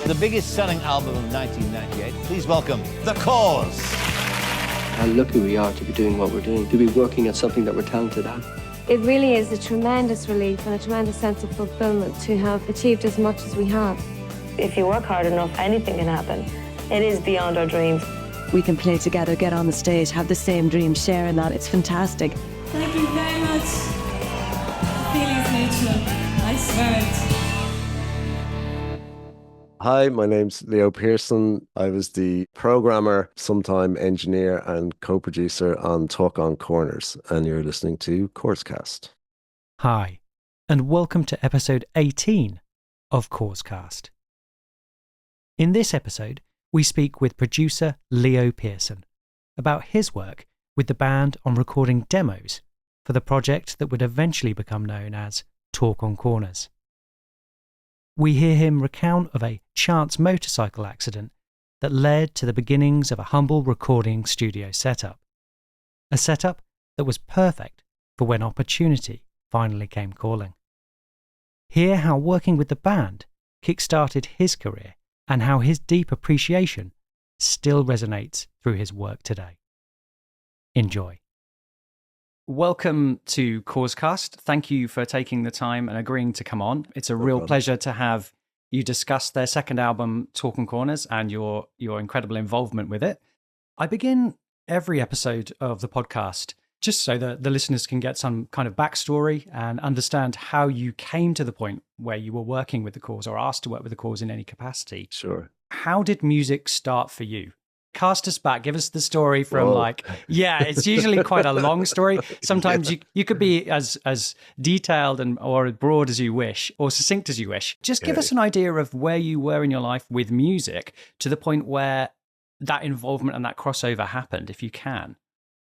The biggest selling album of 1998. Please welcome The Corrs. How lucky we are to be doing what we're doing, to be working at something that we're talented at. It really is a tremendous relief and a tremendous sense of fulfillment to have achieved as much as we have. If you work hard enough, anything can happen. It is beyond our dreams. We can play together, get on the stage, have the same dream, share in that. It's fantastic. Thank you very much. Feelings mutual. I swear it. Hi, my name's Leo Pearson. I was the programmer, sometime engineer and co-producer on Talk on Corners, and you're listening to CorrsCast. Hi, and welcome to episode 18 of CorrsCast. In this episode, we speak with producer Leo Pearson about his work with the band on recording demos for the project that would eventually become known as Talk on Corners. We hear him recount of a chance motorcycle accident that led to the beginnings of a humble recording studio setup. A setup that was perfect for when opportunity finally came calling. Hear how working with the band kick-started his career and how his deep appreciation still resonates through his work today. Enjoy. Welcome to CorrsCast. Thank you for taking the time and agreeing to come on. It's a real pleasure to have you discuss their second album, Talk on Corners, and your incredible involvement with it. I begin every episode of the podcast just so that the listeners can get some kind of backstory and understand how you came to the point where you were working with the Corrs or asked to work with the Corrs in any capacity. Sure. How did music start for you? Cast us back. Give us the story from it's usually quite a long story. Sometimes you could be as detailed or as broad as you wish or succinct as you wish. Just give us an idea of where you were in your life with music to the point where that involvement and that crossover happened, if you can.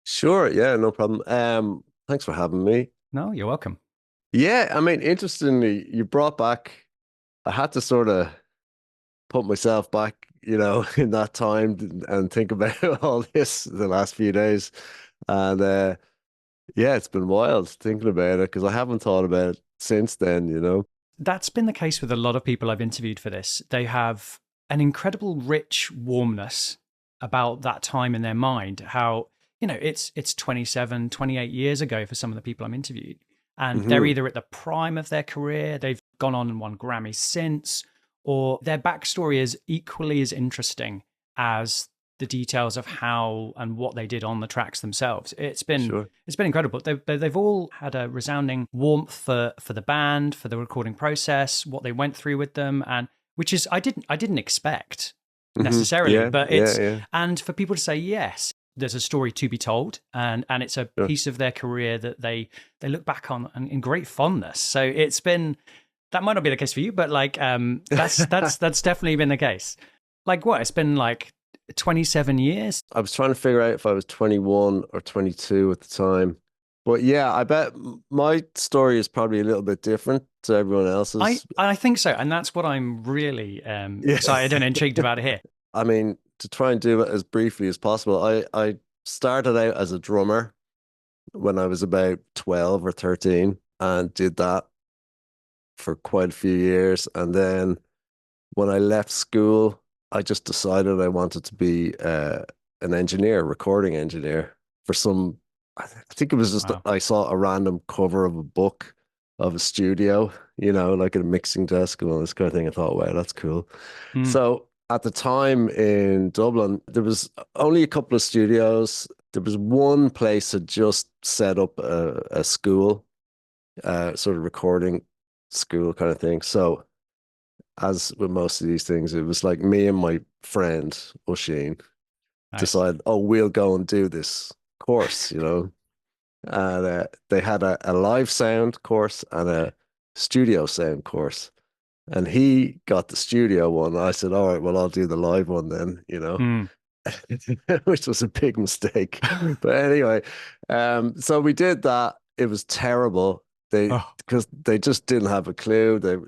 Sure, yeah, no problem. Thanks for having me. No, you're welcome. Yeah, I mean, interestingly, you brought back, I had to sort of put myself back, in that time and think about all this the last few days. And it's been wild thinking about it because I haven't thought about it since then, That's been the case with a lot of people I've interviewed for this. They have an incredible rich warmness about that time in their mind, how, it's 27, 28 years ago for some of the people I'm interviewed. And they're either at the prime of their career, they've gone on and won Grammys since, or their backstory is equally as interesting as the details of how and what they did on the tracks themselves. It's been incredible. They've all had a resounding warmth for the band, for the recording process, what they went through with them, and which is I didn't expect necessarily, and for people to say yes, there's a story to be told, and it's a piece of their career that they look back on in great fondness. So it's been. That might not be the case for you, but that's definitely been the case. It's been 27 years. I was trying to figure out if I was 21 or 22 at the time. But yeah, I bet my story is probably a little bit different to everyone else's. I think so. And that's what I'm really excited and intrigued about here. I mean, to try and do it as briefly as possible, I started out as a drummer when I was about 12 or 13 and did that for quite a few years. And then when I left school, I just decided I wanted to be an engineer, recording engineer for some, I think it was just, I saw a random cover of a book of a studio, like a mixing desk and all this kind of thing. I thought, wow, that's cool. So at the time in Dublin, there was only a couple of studios. There was one place that just set up a school, sort of recording school kind of thing. So as with most of these things, it was like me and my friend Oisin decided, we'll go and do this course, and they had a live sound course and a studio sound course, and he got the studio one. I said, all right, well, I'll do the live one then, which was a big mistake. But anyway, so we did that. It was terrible. Because they just didn't have a clue. They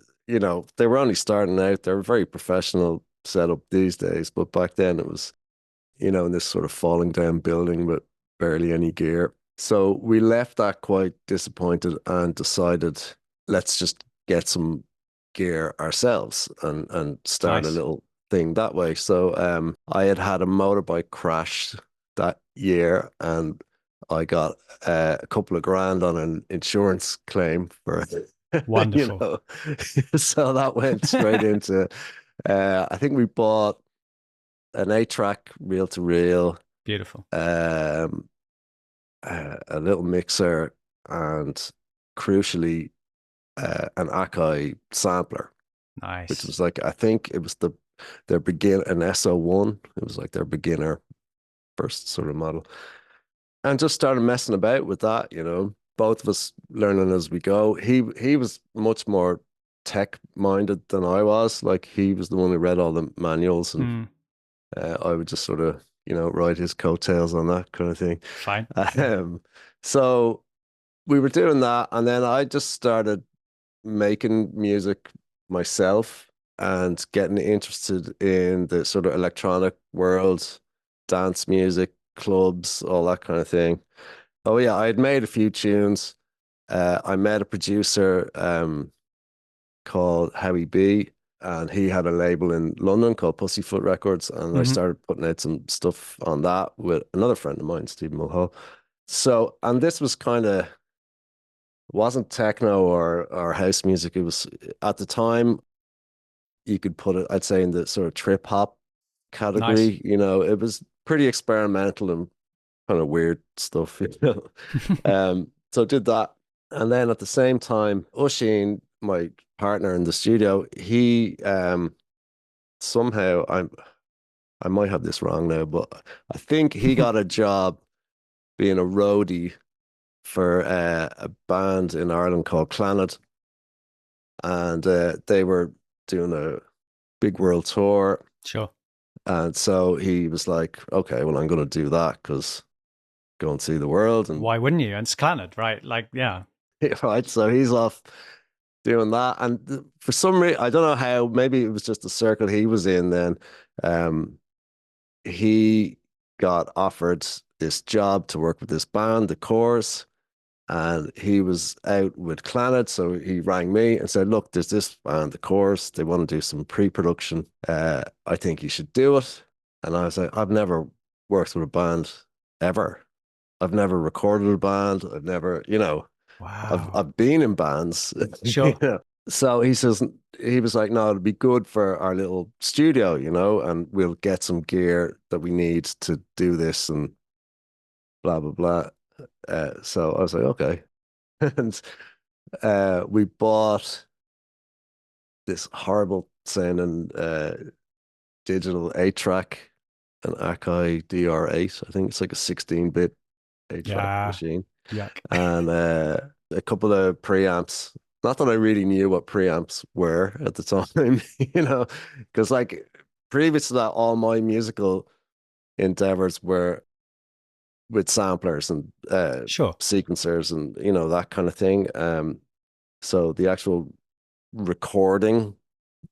were only starting out. They're a very professional setup these days, but back then it was, in this sort of falling down building with barely any gear. So we left that quite disappointed and decided, let's just get some gear ourselves and start a Nice. little thing that way. So I had a motorbike crash that year, and I got a couple of grand on an insurance claim for you Wonderful. know. So that went straight into I think we bought an 8-track reel to reel, Beautiful. a little mixer, and crucially an Akai sampler, which Nice. was like, I think it was their begin an SO1. It was like their beginner first sort of model, and just started messing about with that. Both of us learning as we go. He was much more tech minded than I was. Like, he was the one who read all the manuals, and Mm, I would just sort of ride his coattails on that kind of thing. fine. So we were doing that, and then I just started making music myself and getting interested in the sort of electronic world, dance music, clubs, all that kind of thing. Oh yeah, I had made a few tunes. I met a producer called Howie B, and he had a label in London called Pussyfoot Records, and I Mhm. started putting out some stuff on that with another friend of mine, Stephen Mulhall. So, and this was kind of wasn't techno or house music. It was, at the time, you could put it, I'd say, in the sort of trip hop Nice. category. It was pretty experimental and kind of weird stuff. So I did that. And then at the same time, Oisin, my partner in the studio, he somehow, I might have this wrong now, but I think he got a job being a roadie for a band in Ireland called Clannad, and they were doing a big world tour. Sure. And so he was like, okay, well, I'm going to do that, because go and see the world. And Why wouldn't you? And it's Clannad, right? Like, yeah. right, so he's off doing that. And for some reason, I don't know how, maybe it was just the circle he was in then. He got offered this job to work with this band, the Corrs, and he was out with Clannad. So he rang me and said, look, there's this band, the Corrs, they want to do some pre-production. I think you should do it. And I was like, I've never worked with a band ever. I've never recorded a band. I've never, Wow. I've been in bands. Sure. So he was like, no, it'd be good for our little studio, and we'll get some gear that we need to do this and blah, blah, blah. So I was like, okay. And we bought this horrible sounding digital 8-track, an Akai DR8. I think it's like a 16-bit 8-track Yeah. machine. Yuck. And a couple of preamps. Not that I really knew what preamps were at the time, because like previous to that, all my musical endeavors were with samplers and Sure. sequencers and that kind of thing. So the actual recording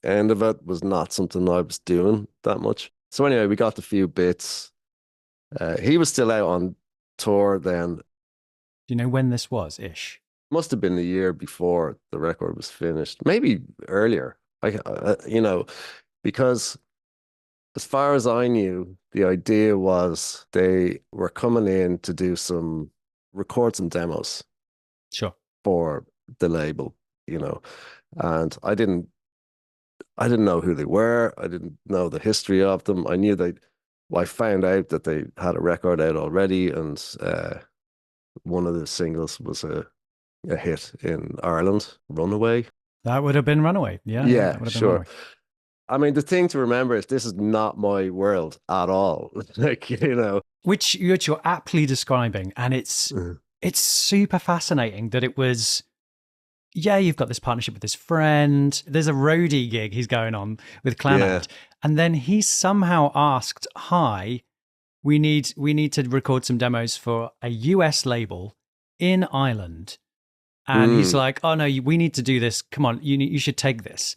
end of it was not something I was doing that much. So anyway, we got a few bits. He was still out on tour then. Do you know when this was, ish? Must have been the year before the record was finished, maybe earlier. Because as far as I knew, the idea was they were coming in to record some demos Sure. for the label, and I didn't know who they were. I didn't know the history of them. I found out that they had a record out already, and one of the singles was a hit in Ireland, Runaway. That would have been Runaway. Yeah. Yeah, That would have been sure. Runaway. I mean, the thing to remember is this is not my world at all. Like, Which you're aptly describing. And it's super fascinating that it was, yeah, you've got this partnership with this friend. There's a roadie gig he's going on with Clannad. Yeah. And then he somehow asked, hi, we need to record some demos for a US label in Ireland. And he's like, oh no, we need to do this. Come on, you should take this.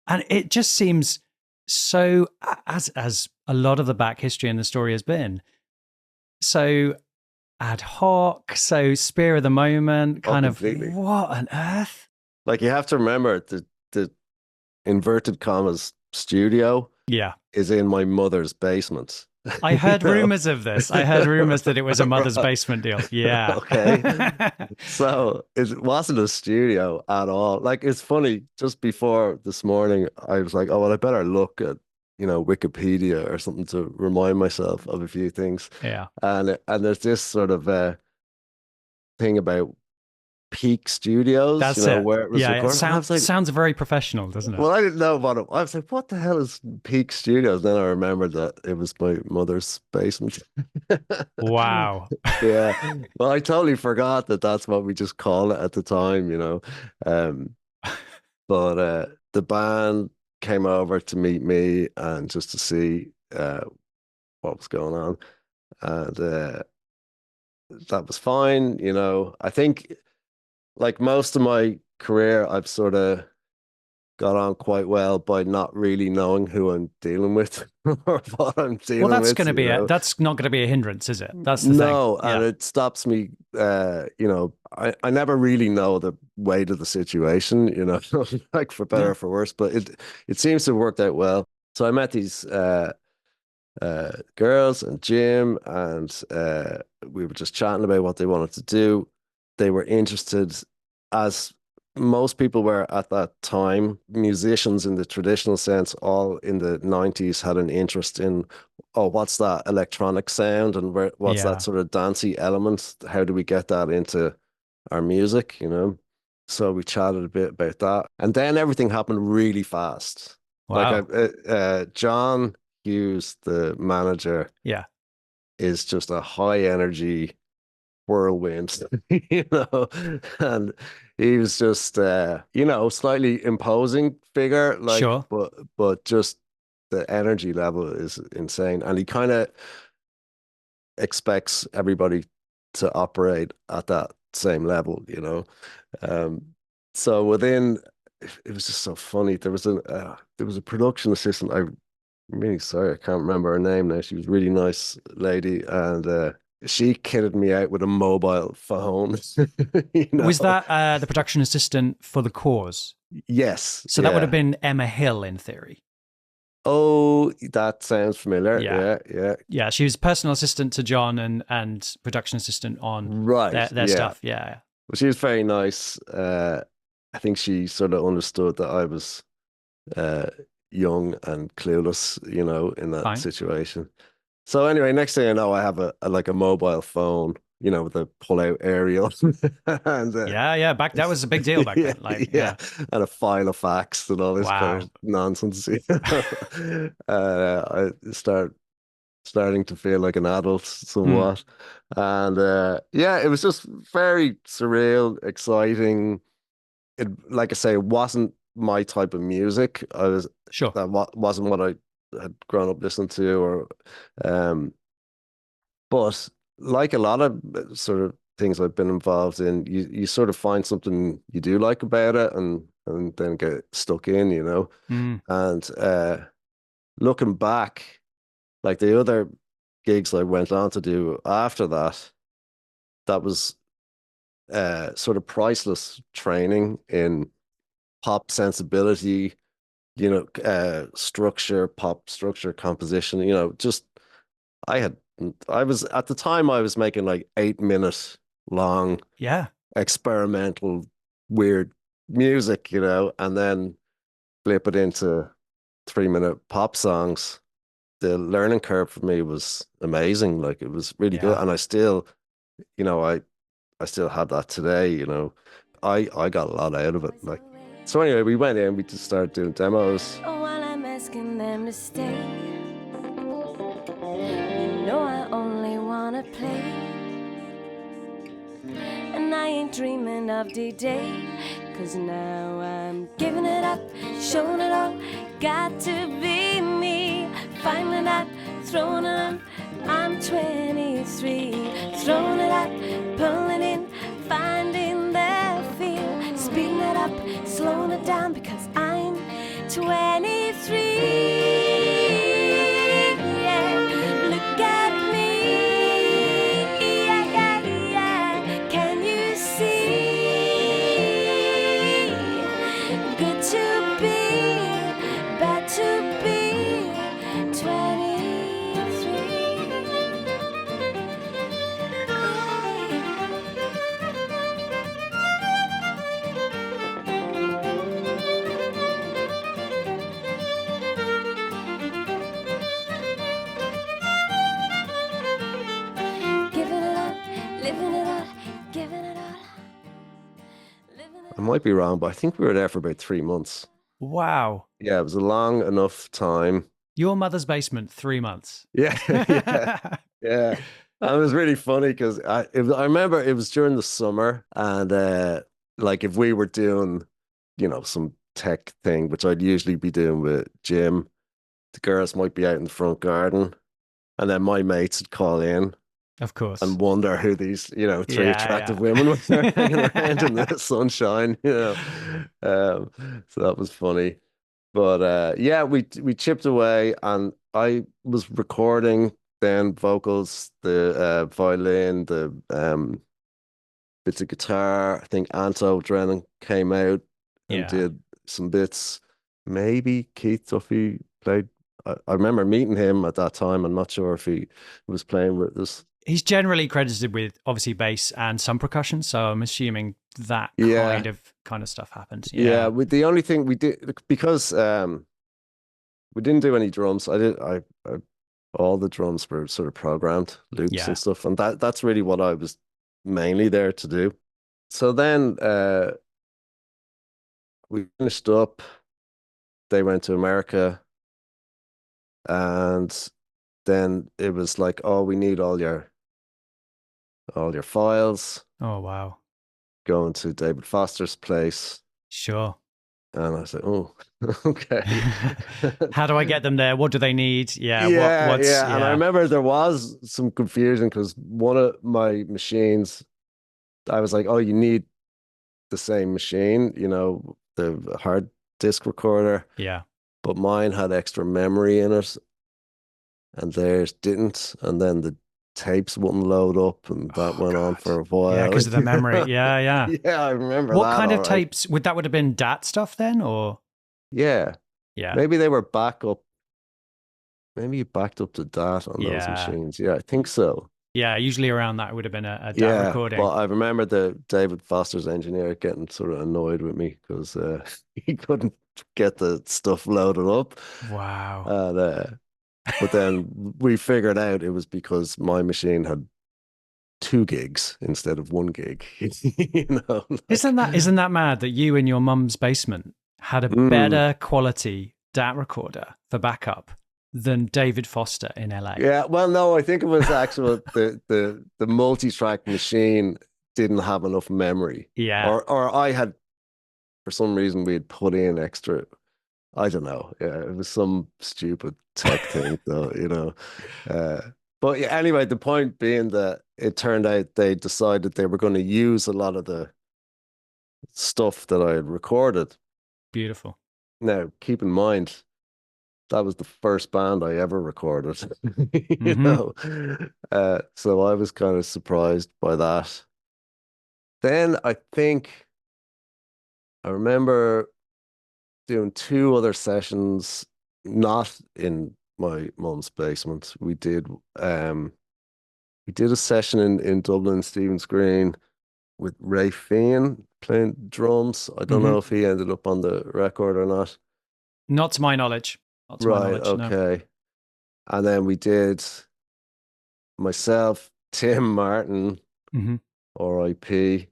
And it just seems so, as a lot of the back history and the story has been, so ad hoc, so spear of the moment, kind of, completely. what on earth? Like, you have to remember the inverted commas studio Yeah. is in my mother's basement. I heard You know? rumors of this. I heard rumors that it was a mother's Right. basement deal. Yeah. Okay. So it wasn't a studio at all. Like, it's funny, just before this morning, I was like, oh, well, I better look at, Wikipedia or something to remind myself of a few things. Yeah. And there's this sort of thing about Peak Studios, That's it. where it was Yeah, recorded. And I was like, sounds very professional, doesn't it? well, I didn't know about it. I was like, what the hell is Peak Studios? Then I remembered that it was my mother's basement. Wow. Yeah. Well, I totally forgot that that's what we just call it at the time. But the band came over to meet me and just to see what was going on. And that was fine. I think, like most of my career, I've sort of got on quite well by not really knowing who I'm dealing with or what I'm dealing with. Well, that's going to be that's not going to be a hindrance, is it? That's the no, thing. and it stops me. I never really know the weight of the situation, like for better or for worse. But it seems to have worked out well. So I met these girls and Jim, and we were just chatting about what they wanted to do. They were interested, as most people were at that time. Musicians in the traditional sense, all in the 90s, had an interest in, oh, what's that electronic sound, and what's that sort of dancey element? How do we get that into our music, So we chatted a bit about that. And then everything happened really fast. Wow. Like John Hughes, the manager, is just a high energy whirlwind, and he was just, slightly imposing figure, like, sure. but just the energy level is insane. And he kind of expects everybody to operate at that same level, So within, it was just so funny. There was a production assistant. I'm really sorry, I can't remember her name now. She was a really nice lady, and she kitted me out with a mobile phone. Was that the production assistant for the Corrs? Yes. So that would have been Emma Hill in theory. Oh, that sounds familiar. Yeah. Yeah, she was personal assistant to John and production assistant on their stuff. Yeah. Well, she was very nice. I think she sort of understood that I was young and clueless, in that situation. So anyway, next thing I know, I have a mobile phone, with a pull-out aerial. And, back that was a big deal back then. Like, and a file of fax and all this kind of nonsense. I starting to feel like an adult somewhat, and it was just very surreal, exciting. It, like I say, it wasn't my type of music. That wasn't what I had grown up listening to, but like a lot of sort of things I've been involved in, you sort of find something you do like about it, and then get stuck in, and looking back, like the other gigs I went on to do after that, that was sort of priceless training in pop sensibility, structure, pop structure, composition, just I was at the time I was making like 8-minute long experimental weird music, and then flip it into 3-minute pop songs. The learning curve for me was amazing. Like, it was really good, and I still, I still have that today. I got a lot out of it. Like, so anyway, we went in, we just started doing demos. While I'm asking them to stay, I only wanna play, and I ain't dreaming of D-Day, 'cause now I'm giving it up, showing it all, got to be me, finally not throwing it up. I'm 23, throwing it up, pulling in, finding the feel, speeding it up, slowing it down, because I'm 23. To be might be wrong, but I think we were there for about 3 months. Wow. Yeah, it was a long enough time. Your mother's basement, 3 months. Yeah, yeah. And it was really funny because I remember it was during the summer, and like if we were doing, some tech thing, which I'd usually be doing with Jim, the girls might be out in the front garden, and then my mates would call in. Of course. And wonder who these, three attractive women were hanging around in the sunshine, So that was funny. But yeah, we chipped away, and I was recording then vocals, the violin, the bits of guitar. I think Anto Drennan came out and did some bits. Maybe Keith Duffy played. I remember meeting him at that time. I'm not sure if he was playing with us. He's generally credited with obviously bass and some percussion, so I'm assuming that kind of stuff happens. Yeah, the only thing we did, because we didn't do any drums. I all the drums were sort of programmed loops and stuff, and that's really what I was mainly there to do. So then we finished up. They went to America, and then it was like, oh, we need all your files. Oh, wow. Going to David Foster's place. Sure. And I said, oh, okay. How do I get them there? What do they need? Yeah. And I remember there was some confusion because one of my machines, I was like, oh, you need the same machine, the hard disk recorder. Yeah. But mine had extra memory in it, and theirs didn't. And then the tapes wouldn't load up, and that went on for a while. Yeah, because of the memory. Yeah. Yeah, I remember what that. Kind of tapes? Would have been DAT stuff then, or? Yeah. Yeah. Maybe they were backup. Maybe you backed up to DAT on those machines. Yeah, I think so. Yeah, usually around that it would have been a DAT recording. But I remember the David Foster's engineer getting sort of annoyed with me because he couldn't get the stuff loaded up. Wow. And but then we figured out it was because my machine had 2 gigs instead of 1 gig. Isn't that mad that you in your mum's basement had a better quality DAT recorder for backup than David Foster in LA? Yeah, well, no, I think it was actual the multi-track machine didn't have enough memory. Yeah. Or I had, for some reason, we had put in extra. I don't know. Yeah, it was some stupid tech thing, though, But yeah, anyway, the point being that it turned out they decided they were going to use a lot of the stuff that I had recorded. Beautiful. Now, keep in mind, that was the first band I ever recorded, so I was kind of surprised by that. Then I think I remember doing 2 other sessions, not in my mum's basement. We did a session in Dublin, Stephen's Green, with Ray Feehan playing drums. I don't know if he ended up on the record or not. Not to my knowledge. Okay. No. And then we did myself, Tim Martin, R.I.P.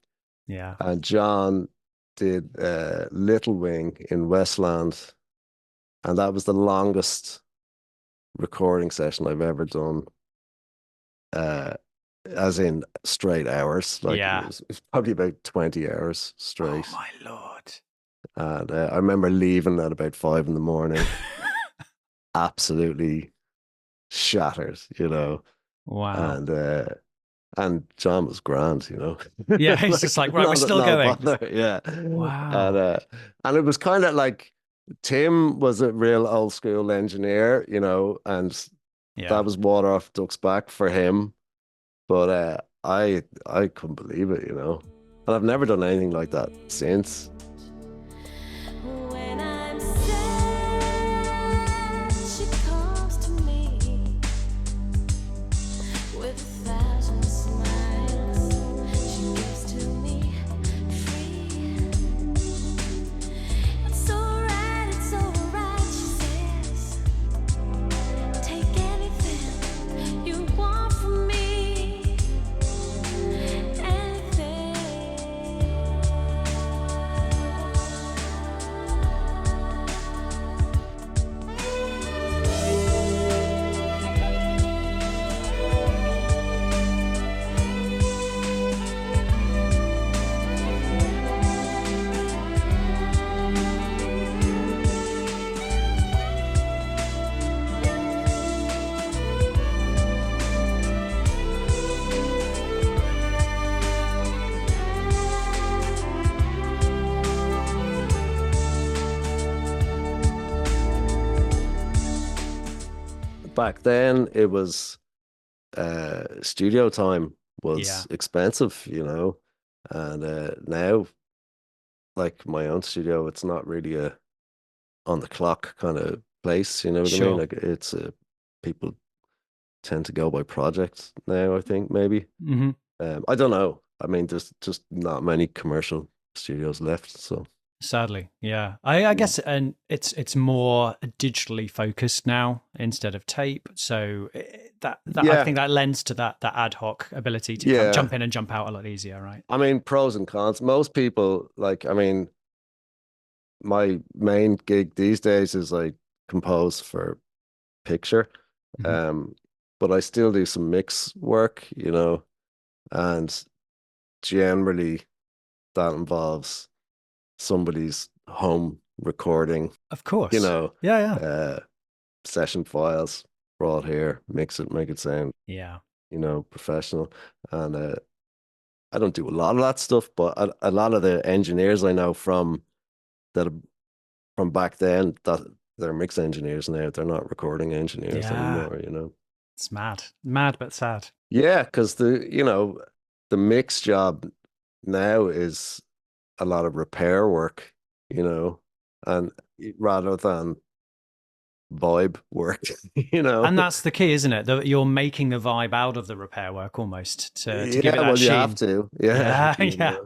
Yeah. And John did Little Wing in Westland, and that was the longest recording session I've ever done, as in straight hours. Like it was probably about 20 hours straight. Oh my Lord. And I remember leaving at about 5 a.m. absolutely shattered, Wow. And John was grand, Yeah, he's just like, right, we're still going. Yeah. Wow. And it was kind of like Tim was a real old school engineer, and that was water off duck's back for him. But I couldn't believe it, and I've never done anything like that since. When I'm sad, she comes to me with 1,000 smiles. She gives to me free. It's alright, she says. Take anything you want from me. Anything. back then it was studio time was expensive, you know, and now, like my own studio, it's not really a on the clock kind of place, you know what I mean? Like it's people tend to go by projects now, I think maybe. Mm-hmm. I don't know. I mean, there's just not many commercial studios left, so. Sadly, yeah. I guess, and it's more digitally focused now instead of tape. So I think that lends to that ad hoc ability to kind of jump in and jump out a lot easier, right? I mean, pros and cons. Most people, like, I mean, my main gig these days is I compose for picture, but I still do some mix work, you know, and generally that involves somebody's home recording, of course, you know, yeah, session files brought here, mix it, make it sound, you know, professional. And I don't do a lot of that stuff, but a lot of the engineers I know from back then, that they're mix engineers now. They're not recording engineers anymore, you know. It's mad but sad. Yeah, because the mix job now is a lot of repair work, you know, and rather than vibe work, you know. And that's the key, isn't it? That you're making the vibe out of the repair work almost to give it that sheen. You have to. Yeah.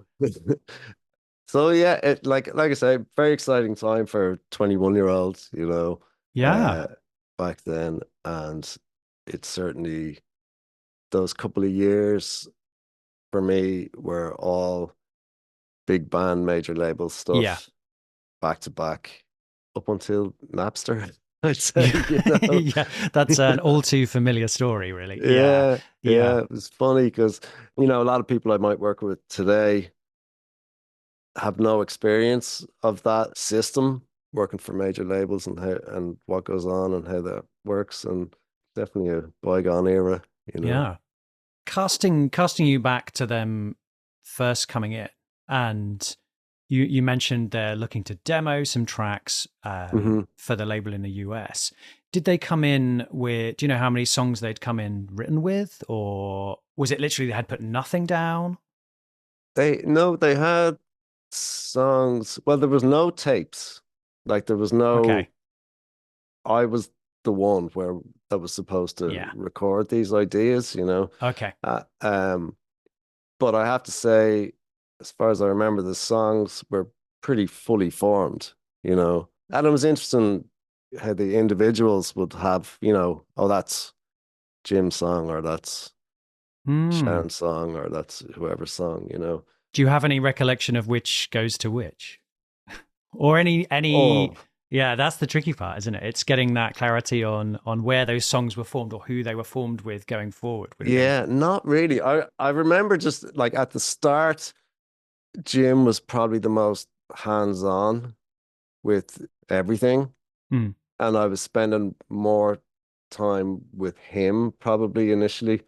So yeah, it like I say, very exciting time for 21-year-olds, you know. Back then, and it's certainly those couple of years for me were all big band, major label stuff, back to back, up until Napster, I'd say. You know? That's an all too familiar story, really. Yeah. It was funny because, you know, a lot of people I might work with today have no experience of that system, working for major labels and how and what goes on and how that works, and definitely a bygone era, you know. Yeah. Casting you back to them first coming in, and you mentioned they're looking to demo some tracks for the label in the US. Did they come in with, do you know how many songs they'd come in written with, or was it literally they had put nothing down? They had songs. Well, there was no tapes. Like there was no I was the one that was supposed to record these ideas, you know. But I have to say, as far as I remember, the songs were pretty fully formed, you know. And it was interesting how the individuals would have, you know, oh, that's Jim's song, or that's Sharon's song, or that's whoever's song, you know. Do you have any recollection of which goes to which? Or any Yeah, that's the tricky part, isn't it? It's getting that clarity on where those songs were formed or who they were formed with going forward. Yeah, not really. I remember just like at the start, Jim was probably the most hands-on with everything. And I was spending more time with him probably initially.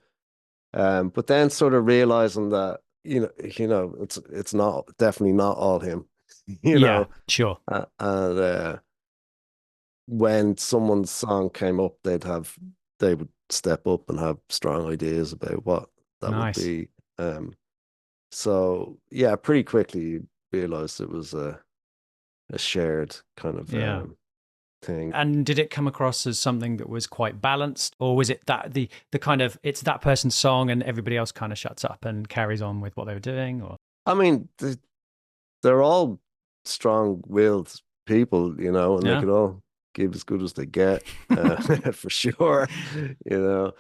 But then sort of realizing that, you know, it's definitely not all him. You know? Sure. And when someone's song came up, they would step up and have strong ideas about what that would be. So yeah, pretty quickly you realized it was a shared kind of thing. And did it come across as something that was quite balanced, or was it that the kind of it's that person's song and everybody else kind of shuts up and carries on with what they were doing? Or I mean, they're all strong-willed people, you know, and they could all give as good as they get, for sure. You know,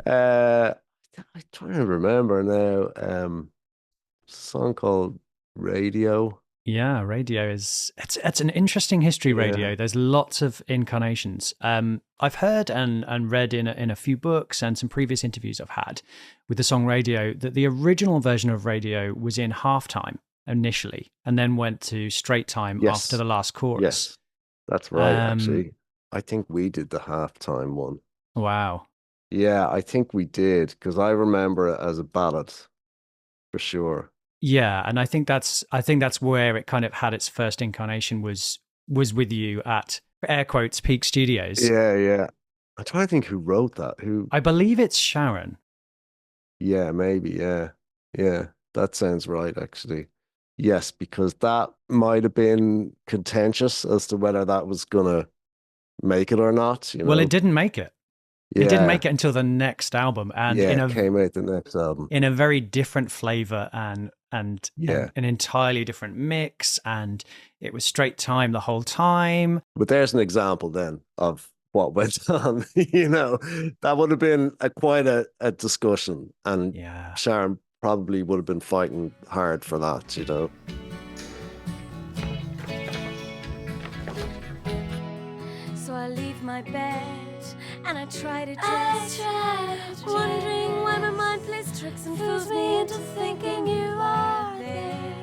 I'm trying to remember now. A song called Radio. Yeah, Radio it's an interesting history. Radio. There's lots of incarnations. I've heard and read in a few books and some previous interviews I've had with the song Radio that the original version of Radio was in halftime initially, and then went to straight time after the last chorus. Yes, that's right. Actually, I think we did the halftime one. Wow. Yeah, I think we did, because I remember it as a ballad for sure. Yeah, and I think that's where it kind of had its first incarnation was with you at air quotes Peak Studios. Yeah. I'm trying to think who wrote that. Who? I believe it's Sharon. Yeah, maybe. Yeah, yeah. That sounds right, actually. Yes, because that might have been contentious as to whether that was gonna make it or not. Well, it didn't make it. It didn't Yeah, make it until the next album, and yeah. It came out the next album. in a very different flavor and Yeah. an entirely different mix, and it was straight time the whole time. But there's an example then of what went on. That would have been quite a discussion, and Yeah. Sharon probably would have been fighting hard for that. So I leave my bed and I try to dress, wondering why my mind plays tricks and fools me into thinking you are there.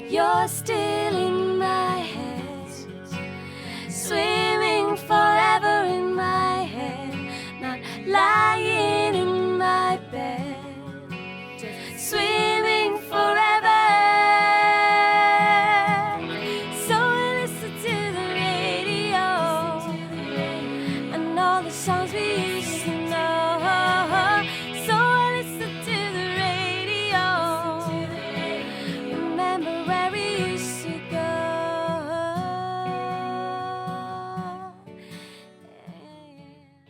You're still in my head, swimming forever in my head, not lying in my bed, just swimming forever. So I listen to the radio and all the songs we used to know. So I listen to the radio, remember where we used to go.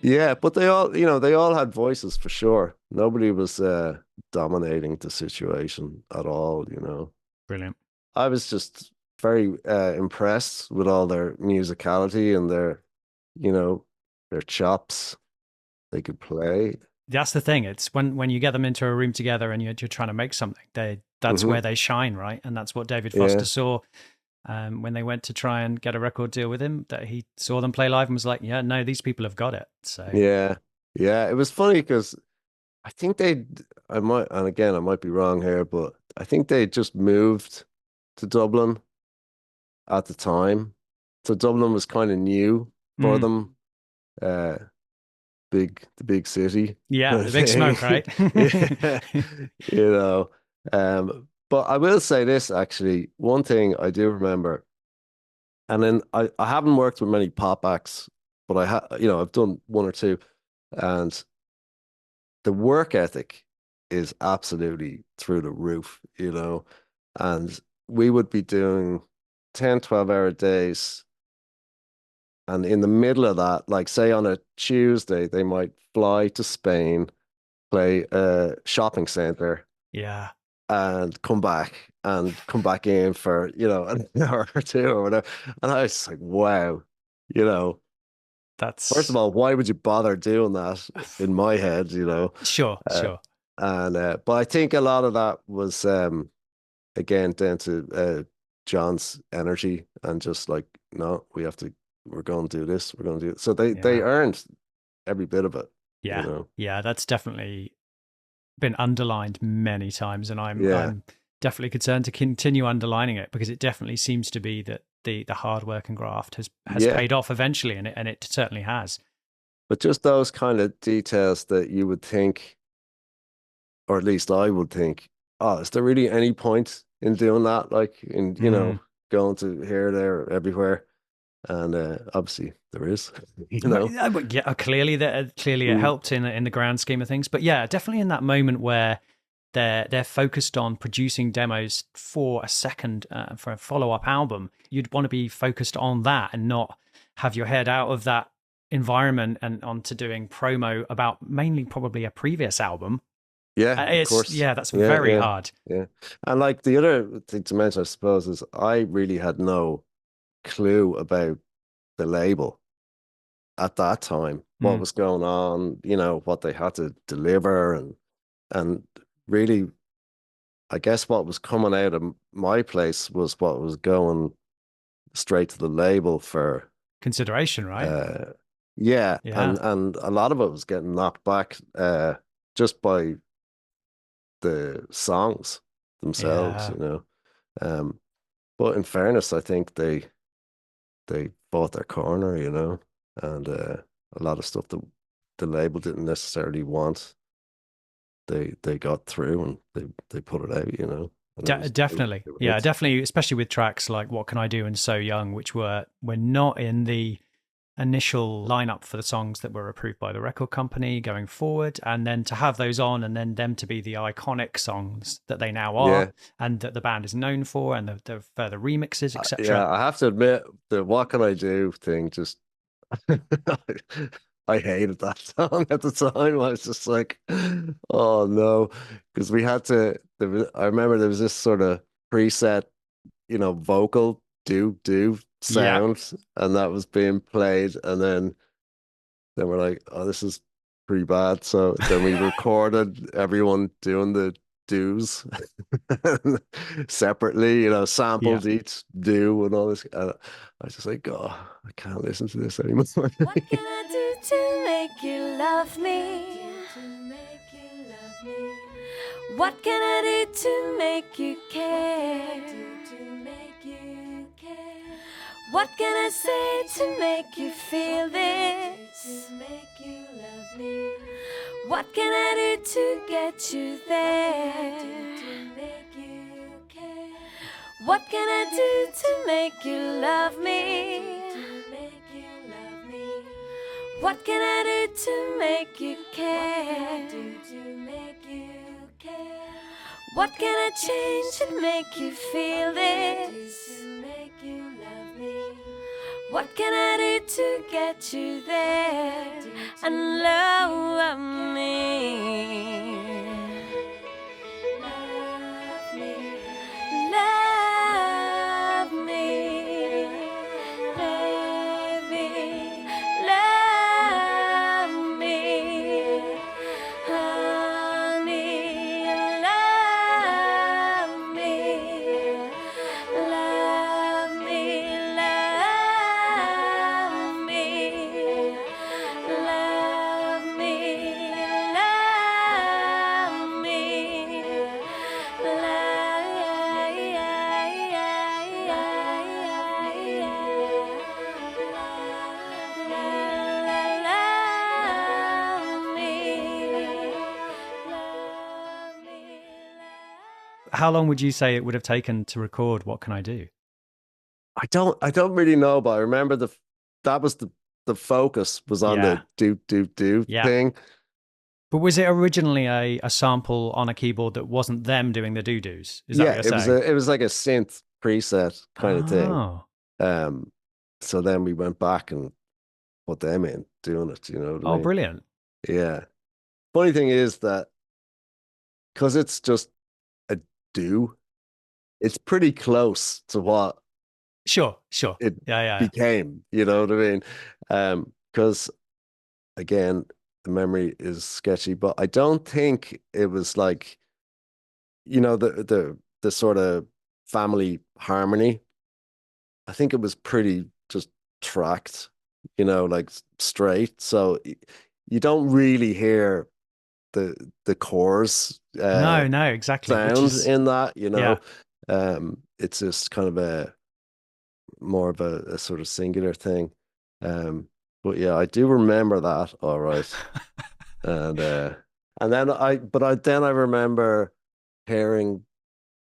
Yeah, but they all had voices for sure. Nobody was dominating the situation at all. Brilliant. I was just very impressed with all their musicality and their chops. They could play. That's the thing. It's when you get them into a room together and you're trying to make something, that's where they shine, right? And that's what David Foster saw when they went to try and get a record deal with him, that he saw them play live and was like, yeah, no, these people have got it. So Yeah. It was funny because I think I might be wrong here, but I think they just moved to Dublin at the time. So Dublin was kind of new for them. The big city. Yeah, the big smoke, right? Yeah. But I will say this, actually, one thing I do remember, and then I haven't worked with many pop acts, but I've done one or two, and the work ethic is absolutely through the roof. And we would be doing 10, 12-hour days. And in the middle of that, like say on a Tuesday, they might fly to Spain, play a shopping center, Yeah. and come back in for, an hour or two or whatever. And I was like, wow, That's first of all, why would you bother doing that in my head, Sure. And but I think a lot of that was again down to John's energy and just like, no, we're going to do this, we're going to do it. So they earned every bit of it. Yeah. Yeah, that's definitely been underlined many times, and I'm definitely concerned to continue underlining it, because it definitely seems to be that the hard work and graft has paid off eventually, and it certainly has. But just those kind of details that you would think, or at least I would think, oh, is there really any point in doing that? Like in going to here, there, everywhere, and obviously there is. Yeah, clearly it helped in the grand scheme of things. But yeah, definitely in that moment where they're focused on producing demos for for a follow-up album, you'd want to be focused on that and not have your head out of that environment and onto doing promo about mainly probably a previous album. Yeah, of course. Yeah, that's very hard. Yeah. And like the other thing to mention, I suppose, is I really had no clue about the label at that time, what was going on, what they had to deliver, and really, I guess what was coming out of my place was what was going straight to the label for consideration, right? Yeah. And a lot of it was getting knocked back just by the songs themselves, but in fairness, I think they fought their corner, and a lot of stuff that the label didn't necessarily want, they got through and they put it out, And it was Definitely. it was Yeah, hits. definitely, especially with tracks like What Can I Do and So Young, which were not in the initial lineup for the songs that were approved by the record company going forward. And then to have those on and then them to be the iconic songs that they now are Yeah. and that the band is known for and the further remixes, etc. Yeah, I have to admit the What Can I Do thing just I hated that song at the time. I was just like, oh no, because we had to. I remember there was this sort of preset, vocal do Yeah. sound, and that was being played, and then we're like, oh, this is pretty bad. So then we recorded everyone doing the do's separately, sampled each do and all this. I was just like, oh, I can't listen to this anymore. What can I do to make you love me? What can I do to make you care? What can I say to make you feel this? What can I do to get you there? What can I do to make you love me? What can I do to make you care? What can I change to make you feel this? What can I do to get you there and love me? Love me, baby, love me, honey, love me, love me, love me, love me, love me, How long would you say it would have taken to record What Can I Do? I don't really know, but I remember that was the focus was on Yeah. the do Yeah. thing. But was it originally a sample on a keyboard that wasn't them doing the doo-doos? Is that Yeah, what you're it was saying? it was like a synth preset kind of thing. Oh. So then we went back and put them in doing it, you know what I Oh, mean? brilliant. Yeah. Funny thing is that because it's just a do, it's pretty close to what Sure. it Yeah. became, you know what I mean? Because again, the memory is sketchy, but I don't think it was like, the sort of family harmony. I think it was pretty just tracked, like straight. So you don't really hear the Corrs No, exactly. Which sound is, in that, yeah. It's just kind of more of a sort of singular thing. But yeah, I do remember that, all right. And then I remember hearing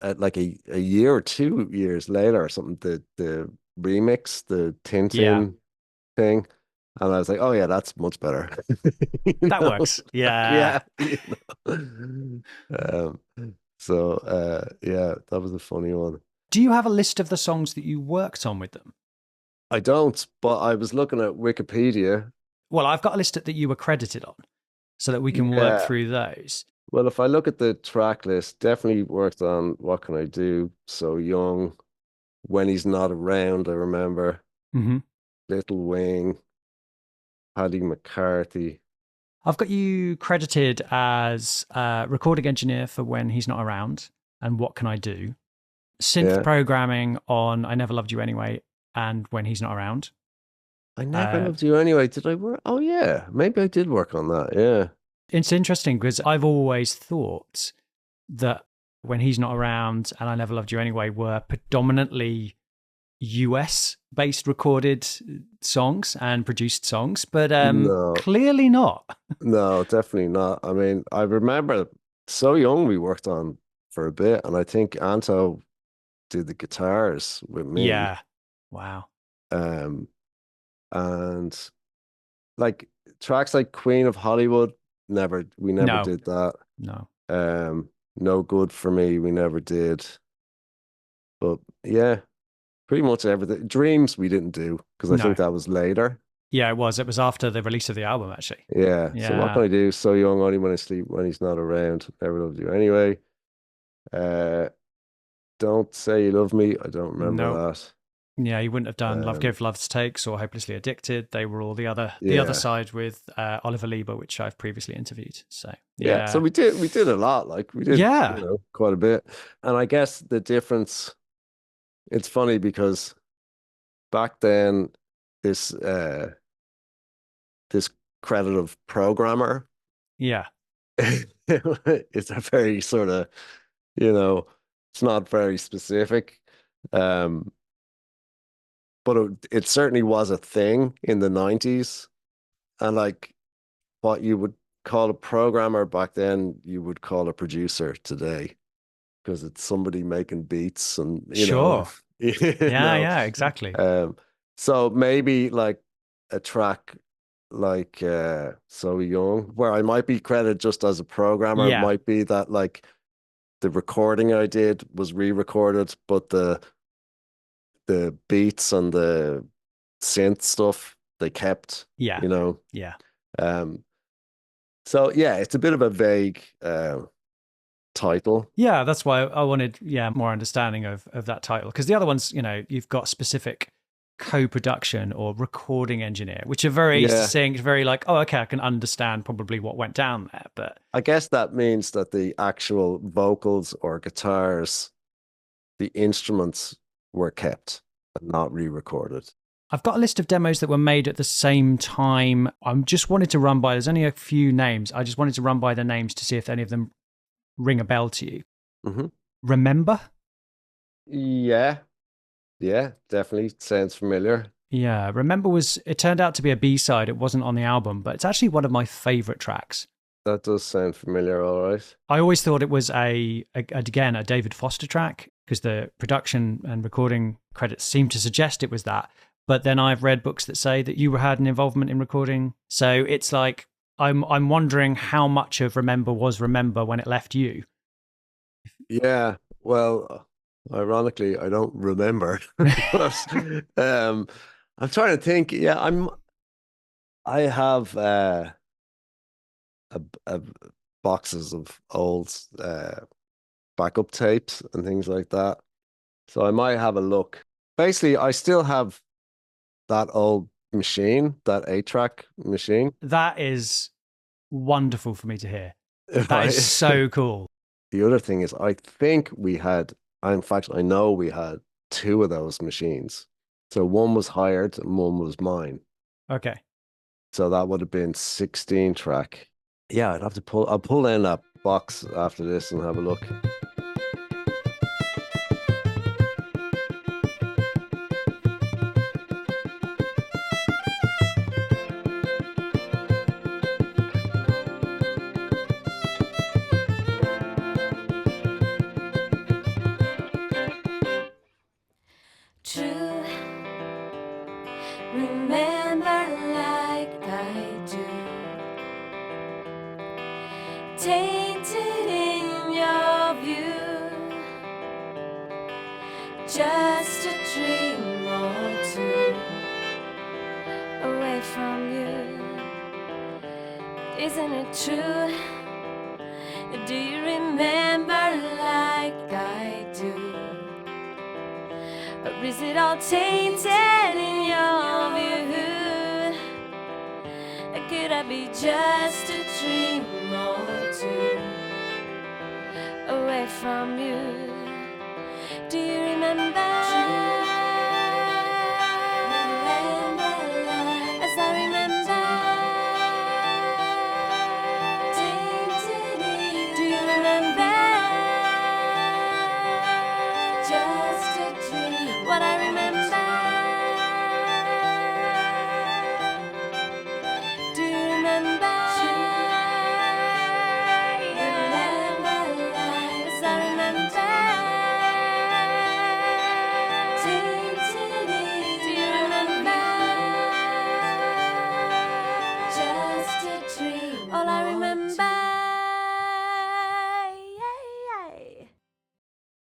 like a year or 2 years later or something, the remix, the Tintin thing. And I was like, oh yeah, that's much better. That works. Yeah. Yeah. Yeah, that was a funny one. Do you have a list of the songs that you worked on with them? I don't, but I was looking at Wikipedia. Well, I've got a list that you were credited on so that we can work Yeah. through those. Well, if I look at the track list, definitely worked on What Can I Do? So Young, When He's Not Around, I remember. Mm-hmm. Little Wing, Paddy McCarthy. I've got you credited as recording engineer for When He's Not Around and What Can I Do? Synth programming on I Never Loved You Anyway and When He's Not Around. I Never Loved You Anyway. Did I work? Oh, yeah. Maybe I did work on that. Yeah. It's interesting because I've always thought that When He's Not Around and I Never Loved You Anyway were predominantly US-based recorded songs and produced songs, but No. clearly not. No, definitely not. I mean, I remember So Young we worked on for a bit, and I think Anto did the guitars with me. Yeah. Wow. And like tracks like Queen of Hollywood, we never No. did that. No. No Good for Me, we never did. But yeah, pretty much everything. Dreams we didn't do because I think that was later. Yeah, it was. It was after the release of the album, actually. Yeah. So what can I do? So Young, Only When I Sleep, When He's Not Around, Never Loved You Anyway. Don't Say You Love Me. I don't remember that. Yeah, you wouldn't have done Love Give, Love's Takes or Hopelessly Addicted. They were all the other side with Oliver Lieber, which I've previously interviewed. So yeah. So we did a lot. Like we did quite a bit. And I guess the difference, it's funny because back then this creditive programmer. Yeah. It's a very sort of, it's not very specific. But it certainly was a thing in the 90s. And like what you would call a programmer back then, you would call a producer today. Because it's somebody making beats and, Yeah, exactly. So maybe like a track like So Young, where I might be credited just as a programmer, it might be that like the recording I did was re-recorded, but the beats and the synth stuff they kept. Yeah. So yeah, it's a bit of a vague title. Yeah, that's why I wanted more understanding of that title, because the other ones, you've got specific co-production or recording engineer, which are very succinct, very like, oh, okay, I can understand probably what went down there. But I guess that means that the actual vocals or guitars, the instruments were kept and not re-recorded. I've got a list of demos that were made at the same time. I just wanted to run by, there's only a few names. I just wanted to run by the names to see if any of them ring a bell to you. Mm-hmm. Remember? Yeah, definitely sounds familiar. Yeah, Remember it turned out to be a B-side. It wasn't on the album, but it's actually one of my favorite tracks. That does sound familiar, all right. I always thought it was a David Foster track because the production and recording credits seem to suggest it was that. But then I've read books that say that you had an involvement in recording. So it's like, I'm wondering how much of Remember was Remember when it left you. Yeah, well, ironically, I don't remember. But, I'm trying to think. Yeah, I have boxes of old backup tapes and things like that. So I might have a look. Basically, I still have that old machine, that 8-track machine. That is wonderful for me to hear. That is so cool. The other thing is, I think in fact, I know we had 2 of those machines. So one was hired and one was mine. Okay. So that would have been 16-track. Yeah, I'll pull down that box after this and have a look. True, remember like I do. Tainted in your view, just a dream or two away from you. Isn't it true? Do you remember like I do? Or is it all tainted in your view? Could I be just a dream or two away from you? Do you remember? As I remember, do you remember? Just a dream. What I remember. Do you remember? As I remember.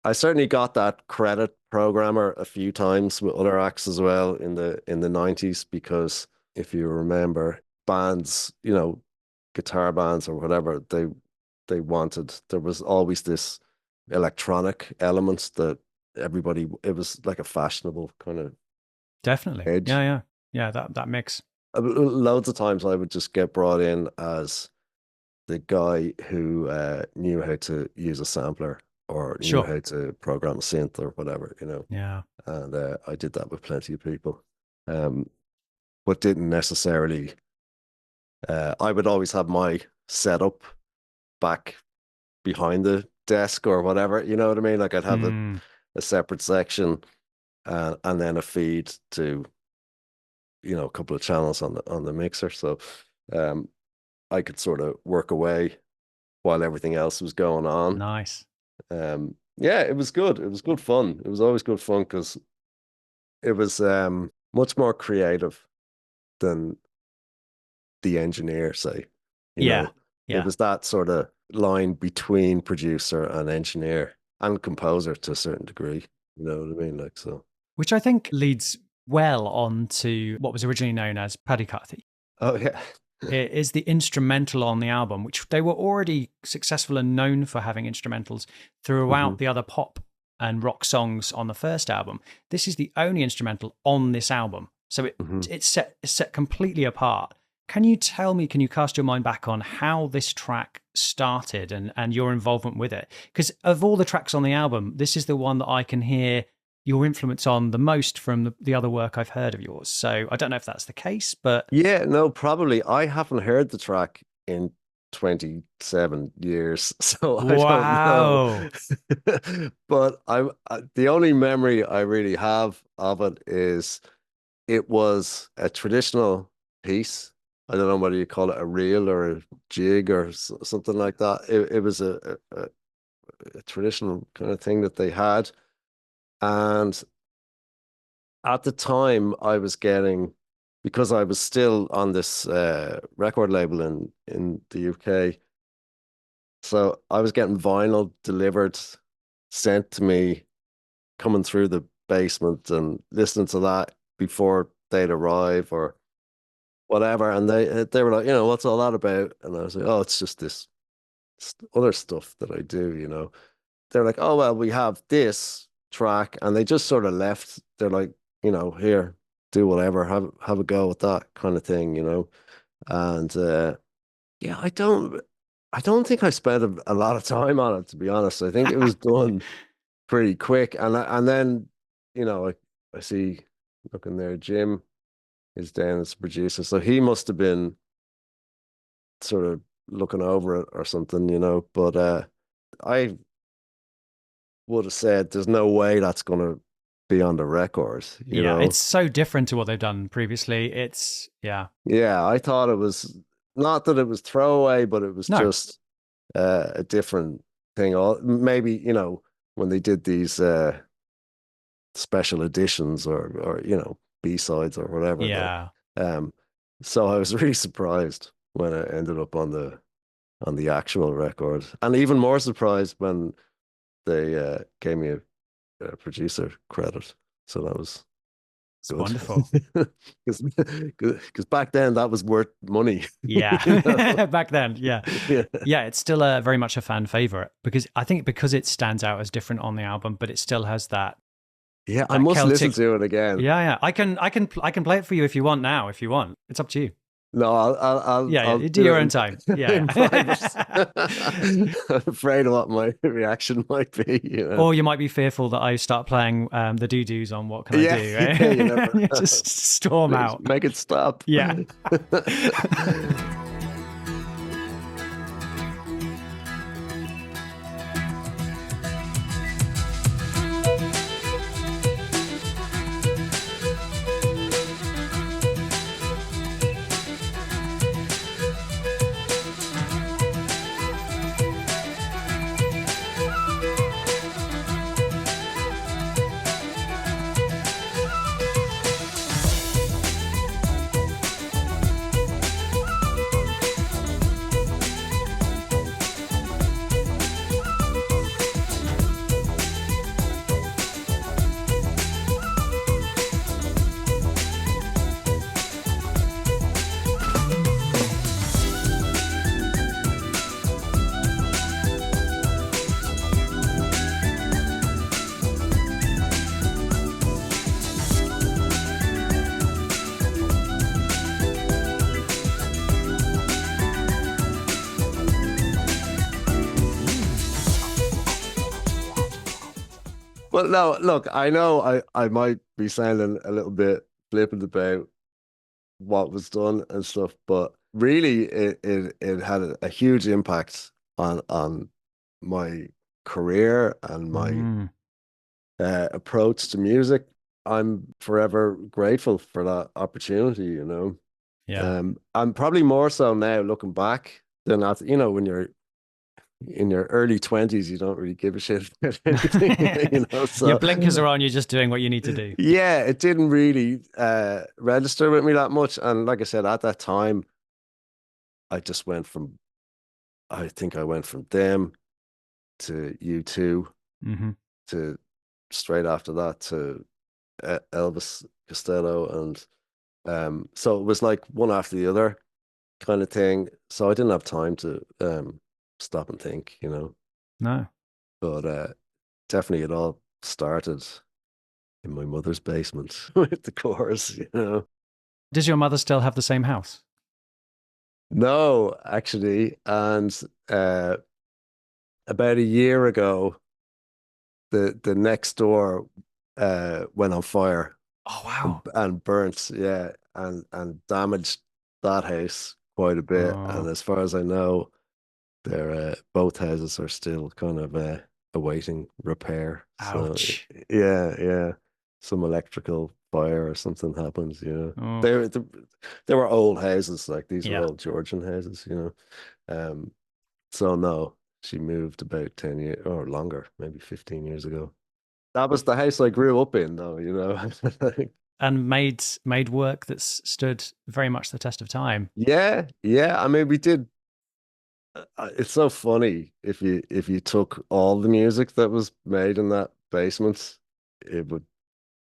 I certainly got that credit programmer a few times with other acts as well in the 90s, because if you remember, bands, guitar bands or whatever, they wanted, there was always this electronic element that everybody, it was like a fashionable kind of Definitely. edge. Yeah, that mix. Loads of times I would just get brought in as the guy who knew how to use a sampler or knew how to program a synth or whatever, Yeah. And I did that with plenty of people, but didn't necessarily. I would always have my setup back behind the desk or whatever, you know what I mean? Like I'd have a separate section and then a feed to, a couple of channels on the mixer. So I could sort of work away while everything else was going on. Nice. Yeah, it was good. It was good fun. It was always good fun because it was much more creative than the engineer, say. You know, it was that sort of line between producer and engineer and composer to a certain degree. You know what I mean? Like, so. Which I think leads well on to what was originally known as Paddy McCarthy. Oh, yeah. It is the instrumental on the album, which they were already successful and known for having instrumentals throughout the other pop and rock songs on the first album. This is the only instrumental on this album. So it's set completely apart. Can you cast your mind back on how this track started and your involvement with it? Because of all the tracks on the album, this is the one that I can hear your influence on the most from the other work I've heard of yours. So I don't know if that's the case, but... Yeah, no, probably. I haven't heard the track in 27 years, so I don't know. But the only memory I really have of it is it was a traditional piece. I don't know whether you call it a reel or a jig or something like that. It was a traditional kind of thing that they had. And at the time I was getting, because I was still on this record label in the UK, so I was getting vinyl delivered, sent to me, coming through the basement and listening to that before they'd arrive or whatever. And they were like, what's all that about? And I was like, oh, it's just this other stuff that I do, They're like, oh, well, we have this track, and they just sort of left. They're like, here, do whatever, have a go with that kind of thing, And yeah, I don't think I spent a lot of time on it, to be honest. I think it was done pretty quick, and then I see, looking there, Jim is down as a producer, so he must have been sort of looking over it or something, but I would have said there's no way that's going to be on the record. You know? It's so different to what they've done previously. Yeah, I thought it was, not that it was throwaway, but it was just a different thing. Maybe, when they did these special editions or B-sides or whatever. Yeah. So I was really surprised when it ended up on the actual record, and even more surprised when they gave me a producer credit. So that was good. Wonderful. Because back then that was worth money. Yeah. Back then, yeah. It's still very much a fan favorite, because I think because it stands out as different on the album, but it still has that. Yeah, I must listen to it again. Yeah. I can play it for you if you want now. If you want, it's up to you. No, I'll do your own time. Yeah. I'm afraid of what my reaction might be. Or you might be fearful that I start playing the doo-doos on What Can I Do? Right? You just storm out. Make it stop. Yeah. Well, no, look, I know I might be sounding a little bit flippant about what was done and stuff, but really it had a huge impact on my career and my Mm, approach to music. I'm forever grateful for that opportunity, you know. yeah. I'm probably more so now looking back than at, you know, when you're in your early 20s, you don't really give a shit about anything, you know. Your So blinkers are on, you're just doing what you need to do. yeah, it didn't really register with me that much. And like I said, at that time, I just went from, I think I went from them to U2 Hmm. to straight after that to Elvis Costello. And so it was like one after the other kind of thing. So I didn't have time to stop and think, you know. No. But definitely it all started in my mother's basement with the Corrs, you know. Does your mother still have the same house? No, actually. And uh, about a year ago, the next door went on fire Oh, wow. and burnt, yeah, and damaged that house quite a bit. And Oh, as far as I know, they're both houses are still kind of awaiting repair. So ouch. yeah, some electrical fire or something happens. You know, Oh, they were old houses, like these were yeah. old Georgian houses. You know, so no, she moved about 10 years or longer, maybe 15 years ago. That was the house I grew up in, though. You know, And made work that's stood very much the test of time. yeah. I mean, we did. It's so funny if you took all the music that was made in that basement, it would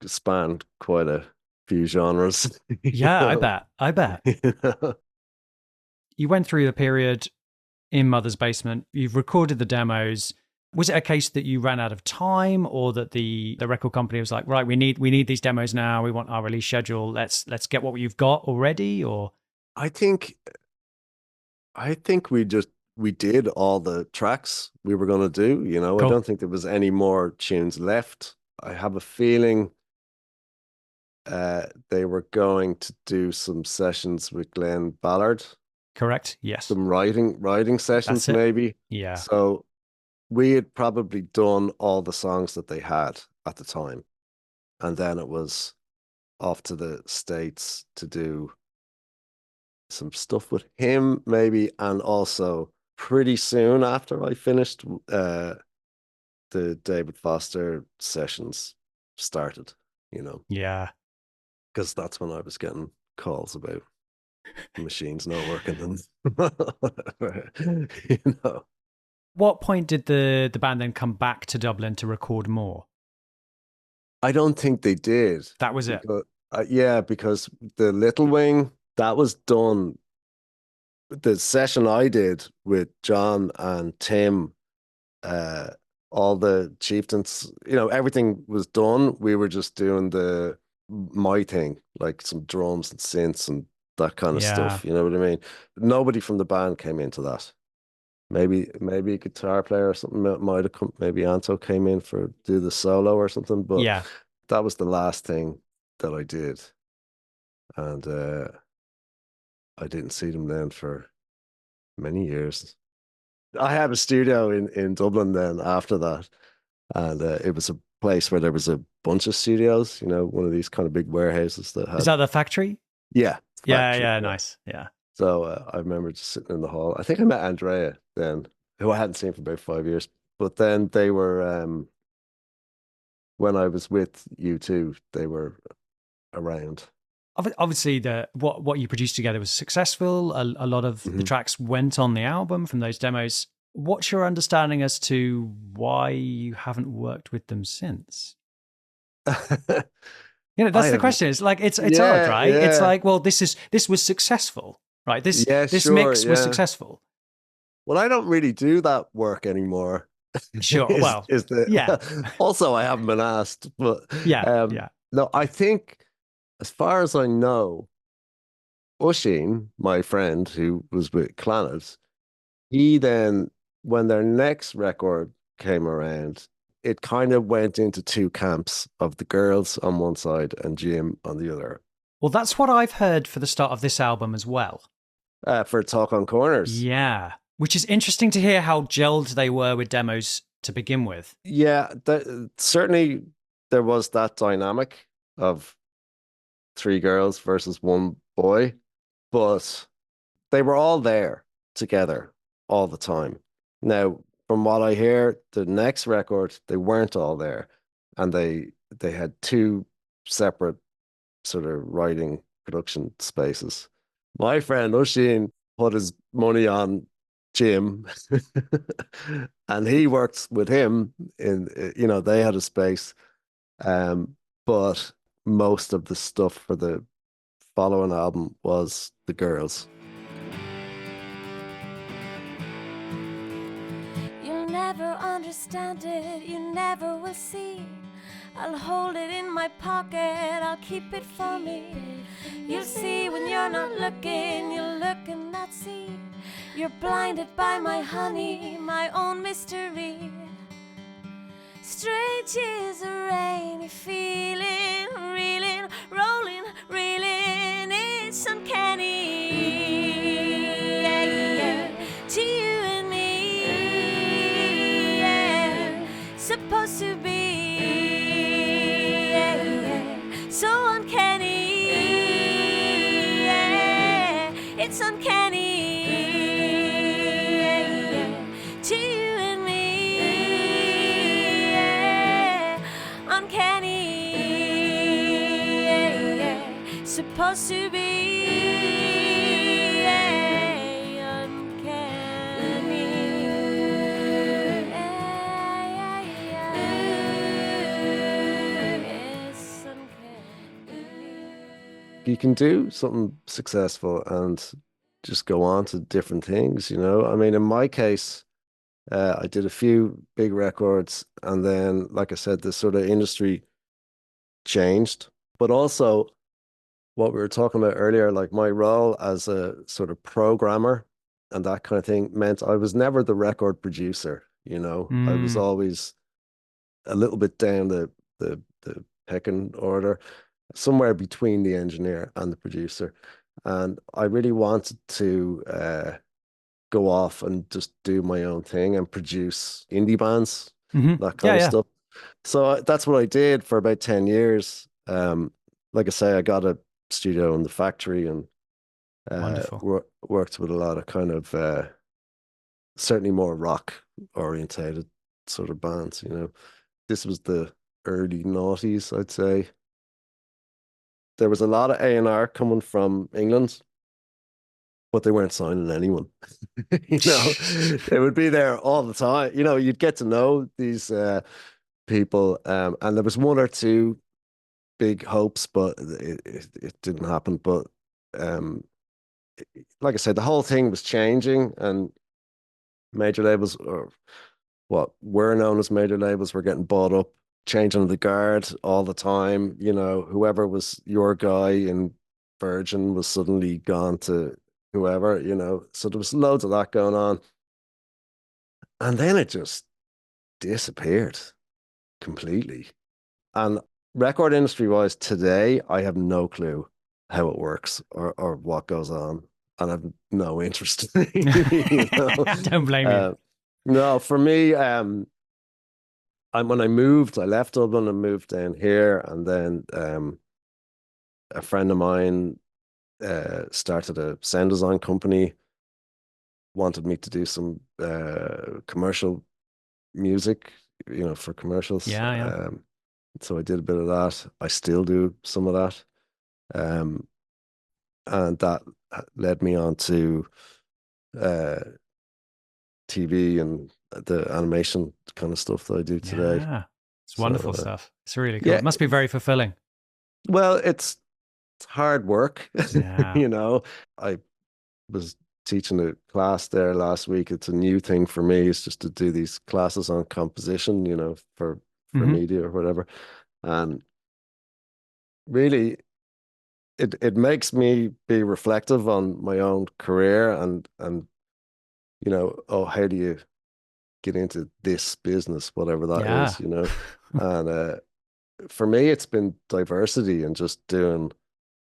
span quite a few genres. You Yeah, I know? bet. I bet. You know? You went through the period in Mother's basement. You've recorded the demos. Was it a case that you ran out of time, or that the record company was like, right, we need these demos now. We want our release schedule. Let's get what you've got already. Or I think we did all the tracks we were going to do. You know, I cool, don't think there was any more tunes left. I have a feeling they were going to do some sessions with Glenn Ballard, correct? Yes, some writing that's sessions it. maybe. Yeah, So we had probably done all the songs that they had at the time. And then it was off to the States to do some stuff with him, maybe. And also pretty soon after I finished, the David Foster sessions started, you know, yeah. because that's when I was getting calls about machines not working and whatever, you know. What point did the band then come back to Dublin to record more? I don't think they did. That was it. Because, yeah, because the Little Wing, that was done. The session I did with John and Tim, uh, all the chieftains, you know, everything was done. We were just doing my thing, like some drums and synths and that kind of Yeah, stuff. You know what I mean? Nobody from the band came into that. Maybe a guitar player or something might have come. Maybe Anto came in for do the solo or something, but yeah. that was the last thing that I did, and I didn't see them then for many years. I had a studio in Dublin then after that, and it was a place where there was a bunch of studios. You know, one of these kind of big warehouses that Is had that the factory? yeah, Yeah, factory. yeah. Yeah. Nice. Yeah. So I remember just sitting in the hall. I think I met Andrea then, who I hadn't seen for about 5 years. But then they were when I was with U2, they were around. Obviously, the what you produced together was successful. A lot of the tracks went on the album from those demos. What's your understanding as to why you haven't worked with them since? You know, I that's the have, question. It's like it's odd, yeah, right? It's yeah, like, well, this was successful, right? yeah, This sure, mix was yeah. successful. Well, I don't really do that work anymore. Sure. Well, Is yeah, the also I haven't been asked, but yeah, yeah. no, I think as far as I know, Oisin, my friend who was with Clannad, he then when their next record came around, it kind of went into two camps of the girls on one side and Jim on the other. Well, that's what I've heard for the start of this album as well. For Talk on Corners. Yeah, which is interesting to hear how gelled they were with demos to begin with. Yeah, certainly there was that dynamic of three girls versus one boy, but they were all there together all the time. Now, from what I hear, the next record, they weren't all there, and they had two separate sort of writing production spaces. My friend Oisin put his money on Jim, and he worked with him in, they had a space, but most of the stuff for the following album was the girls. You'll never understand it, you never will see. I'll hold it in my pocket, I'll keep it for me. You'll see when you're not looking, you'll look and not see. You're blinded by my honey, my own mystery. Strange is a rainy feeling, reeling, rolling, reeling. It's uncanny. Yeah, yeah. To you and me, yeah. Supposed to be, yeah, yeah. So uncanny, yeah. It's uncanny. Supposed to be, yeah, uncanny. It's uncanny. You can do something successful and just go on to different things, I mean, in my case, I did a few big records, and then, like I said, the sort of industry changed, but also what we were talking about earlier, like my role as a sort of programmer and that kind of thing meant I was never the record producer, I was always a little bit down the pecking order, somewhere between the engineer and the producer. And I really wanted to go off and just do my own thing and produce indie bands, that kind of stuff. So that's what I did for about 10 years. Like I say, I got a studio in the factory and worked with a lot of kind of certainly more rock orientated sort of bands. This was the early noughties, I'd say. There was a lot of A&R coming from England, but they weren't signing anyone. They would be there all the time. You'd get to know these people, and there was one or two big hopes, but it didn't happen. But like I said, the whole thing was changing, and major labels, or what were known as major labels, were getting bought up, changing the guard all the time. Whoever was your guy in Virgin was suddenly gone to whoever, so there was loads of that going on, and then it just disappeared completely. And record industry wise today, I have no clue how it works or what goes on, and I've no interest. Don't blame you. No, for me, when I left Dublin and moved down here, and then a friend of mine started a sound design company, wanted me to do some commercial music, for commercials. So I did a bit of that. I still do some of that. And that led me on to TV and the animation kind of stuff that I do today. Yeah, it's wonderful stuff. It's really cool. Yeah. It must be very fulfilling. Well, it's hard work. Yeah. I was teaching a class there last week. It's a new thing for me. It's just to do these classes on composition, for media or whatever. And really, it makes me be reflective on my own career and how do you get into this business, whatever that Yeah. is, you know. And for me, it's been diversity and just doing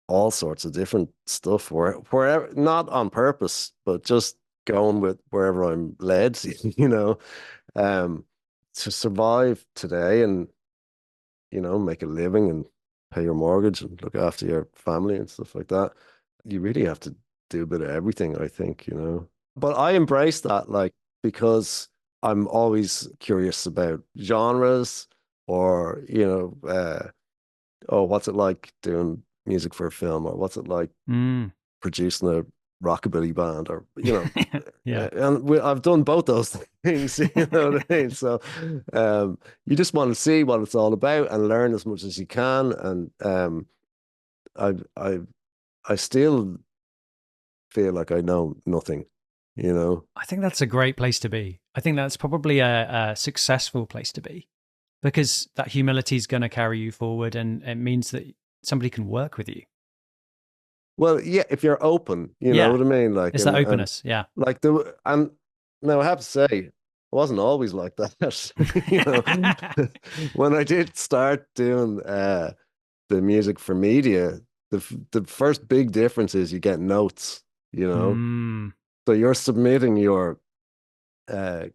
all sorts of different stuff wherever, not on purpose, but just going with wherever I'm led, you know, to survive today and, you know, make a living and pay your mortgage and look after your family and stuff like that. You really have to do a bit of everything, I think, you know. But I embrace that, like, because I'm always curious about genres or, you know, oh, what's it like doing music for a film, or what's it like producing a rockabilly band, or, you know. Yeah. And I've done both those things, you know what I mean? So you just want to see what it's all about and learn as much as you can. And I still feel like I know nothing, you know. I think that's a great place to be. I think that's probably a successful place to be, because that humility is going to carry you forward, and it means that somebody can work with you. Well, yeah, if you're open, you Yeah. know what I mean? Like, It's that openness, yeah. Like and now I have to say, I wasn't always like that. You know, when I did start doing the music for media, the first big difference is you get notes, you know. So you're submitting your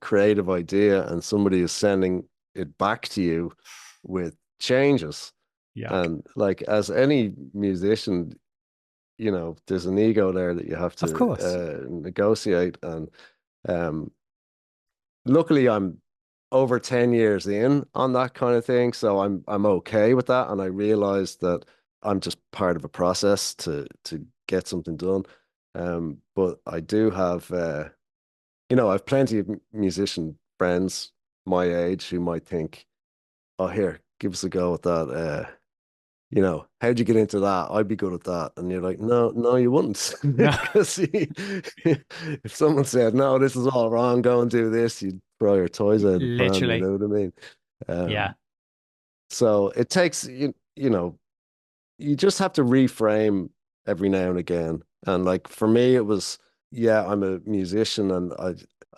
creative idea, and somebody is sending it back to you with changes. Yeah. And like, as any musician, you know, there's an ego there that you have Of course. to negotiate. And luckily I'm over 10 years in on that kind of thing, so I'm okay with that. And I realized that I'm just part of a process to get something done. But I do have you know, I've plenty of musician friends my age who might think, oh, here, give us a go at that. You know, how'd you get into that? I'd be good at that. And you're like, no, you wouldn't. Because if someone said, no, this is all wrong, go and do this, you'd throw your toys out of the pram, Literally. you know what I mean? Yeah. So it takes, you know, you just have to reframe every now and again. And like, for me, it was, yeah, I'm a musician, and I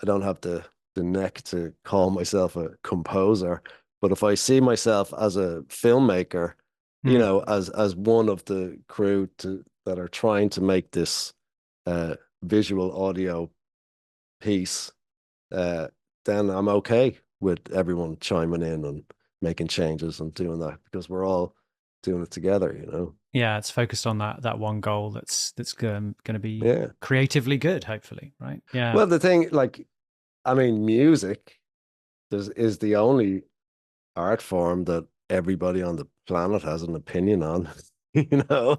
don't have the neck to call myself a composer. But if I see myself as a filmmaker, you know, as one of the crew that are trying to make this visual audio piece, then I'm okay with everyone chiming in and making changes and doing that, because we're all doing it together, you know. Yeah, it's focused on that one goal that's going to be creatively good, hopefully, right? Yeah. Well, the thing, like, I mean, music is the only art form that everybody on the planet has an opinion on, you know?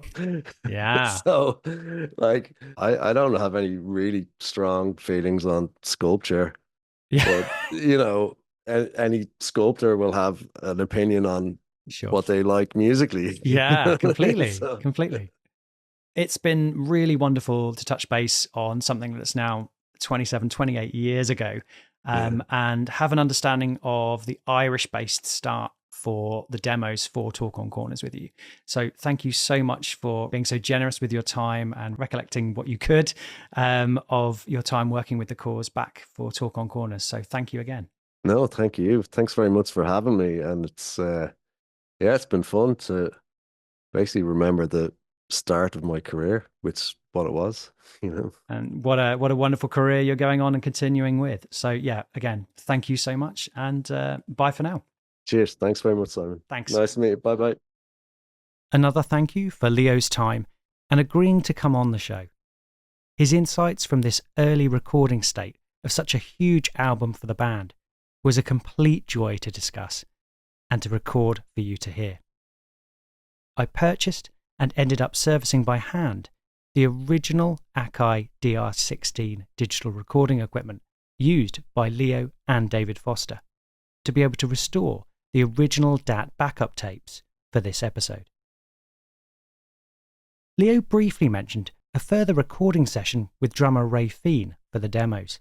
Yeah. So, like, I don't have any really strong feelings on sculpture. Yeah. But, you know, any sculptor will have an opinion on what they like musically. Yeah, completely. So. Completely. It's been really wonderful to touch base on something that's now 28 years ago, and have an understanding of the Irish-based start for the demos for Talk on Corners with you. So thank you so much for being so generous with your time and recollecting what you could of your time working with the Corrs back for Talk on Corners. So thank you again. No, thank you. Thanks very much for having me. And it's, it's been fun to basically remember the start of my career, which is what it was, you know. And what a wonderful career you're going on and continuing with. So yeah, again, thank you so much, and bye for now. Cheers. Thanks very much, Simon. Thanks. Nice to meet you. Bye-bye. Another thank you for Leo's time and agreeing to come on the show. His insights from this early recording state of such a huge album for the band was a complete joy to discuss and to record for you to hear. I purchased and ended up servicing by hand the original Akai DR16 digital recording equipment used by Leo and David Foster to be able to restore the original DAT backup tapes for this episode. Leo briefly mentioned a further recording session with drummer Ray Fean for the demos.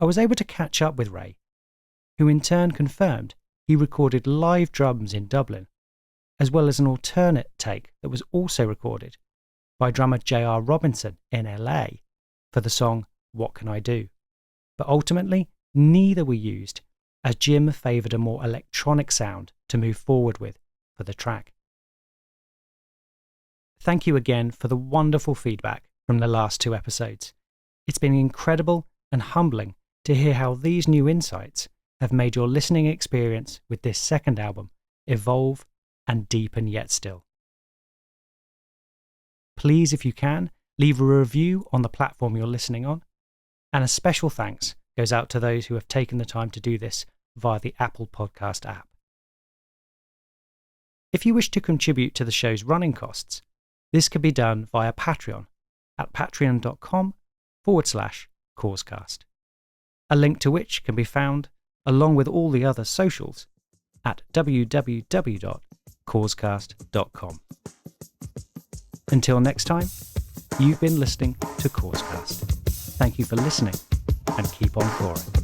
I was able to catch up with Ray, who in turn confirmed he recorded live drums in Dublin, as well as an alternate take that was also recorded by drummer J.R. Robinson in LA for the song What Can I Do? But ultimately neither were used, as Jim favoured a more electronic sound to move forward with for the track. Thank you again for the wonderful feedback from the last 2 episodes. It's been incredible and humbling to hear how these new insights have made your listening experience with this second album evolve and deepen yet still. Please, if you can, leave a review on the platform you're listening on, and a special thanks goes out to those who have taken the time to do this via the Apple Podcast app. If you wish to contribute to the show's running costs, this can be done via Patreon at patreon.com/CorrsCast, a link to which can be found, along with all the other socials, at www.CorrsCast.com. Until next time, you've been listening to CorrsCast. Thank you for listening, and keep on coring.